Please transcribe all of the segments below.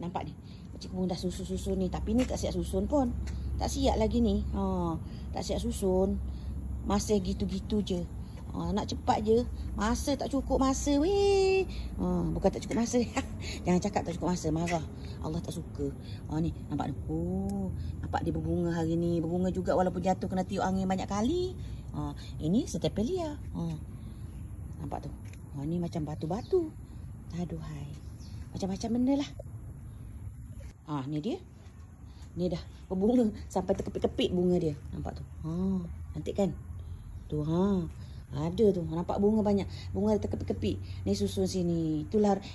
nampak ni. Cikgu pun dah susun-susun ni. Tapi ni tak siap susun pun. Tak siap lagi ni. Tak siap susun. Masih gitu-gitu je. Nak cepat je. Masa tak cukup masa weh. Bukan tak cukup masa. Jangan cakap tak cukup masa. Marah. Allah tak suka. Ni nampak tu. Nampak dia berbunga hari ni. Berbunga juga walaupun jatuh kena tiup angin banyak kali. Ini Stapelia. Nampak tu. Ni macam batu-batu. Aduhai. Macam-macam benda lah. Ni dia. Ni dah berbunga sampai terkepit-kepit bunga dia. Nampak tu. Cantik kan? Tu ada tu. Nampak bunga banyak. Bunga terkepit-kepit. Ni susun sini.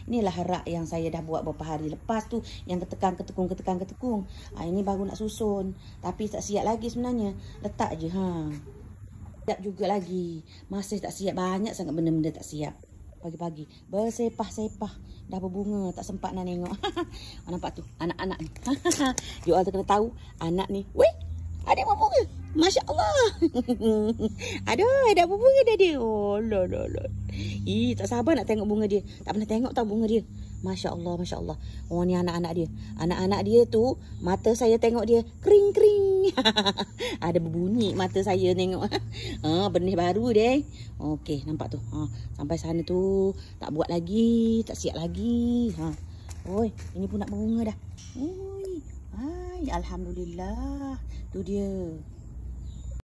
Inilah rak yang saya dah buat beberapa hari lepas tu. Yang ketekung. Ini baru nak susun. Tapi tak siap lagi sebenarnya. Letak je. Siap juga lagi. Masih tak siap. Banyak sangat benda-benda tak siap. Pagi-pagi. Bersepah-sepah. Dah berbunga. Tak sempat nak tengok. Nampak tu. Anak-anak ni. You all kena tahu. Anak ni. Weh. Ada berbunga. Masya Allah. Aduh. Dah berbunga dah dia. Oh lah. Tak sabar nak tengok bunga dia. Tak pernah tengok tau bunga dia. Masya Allah. Masya Allah. Ni anak-anak dia. Anak-anak dia tu. Mata saya tengok dia. Kering-kering. Ada berbunyi mata saya tengok. Benih baru deh. Okey, nampak tu. Sampai sana tu. Tak buat lagi. Tak siap lagi. Oi, ini pun nak berbunga dah. Oi. Alhamdulillah. Tu dia.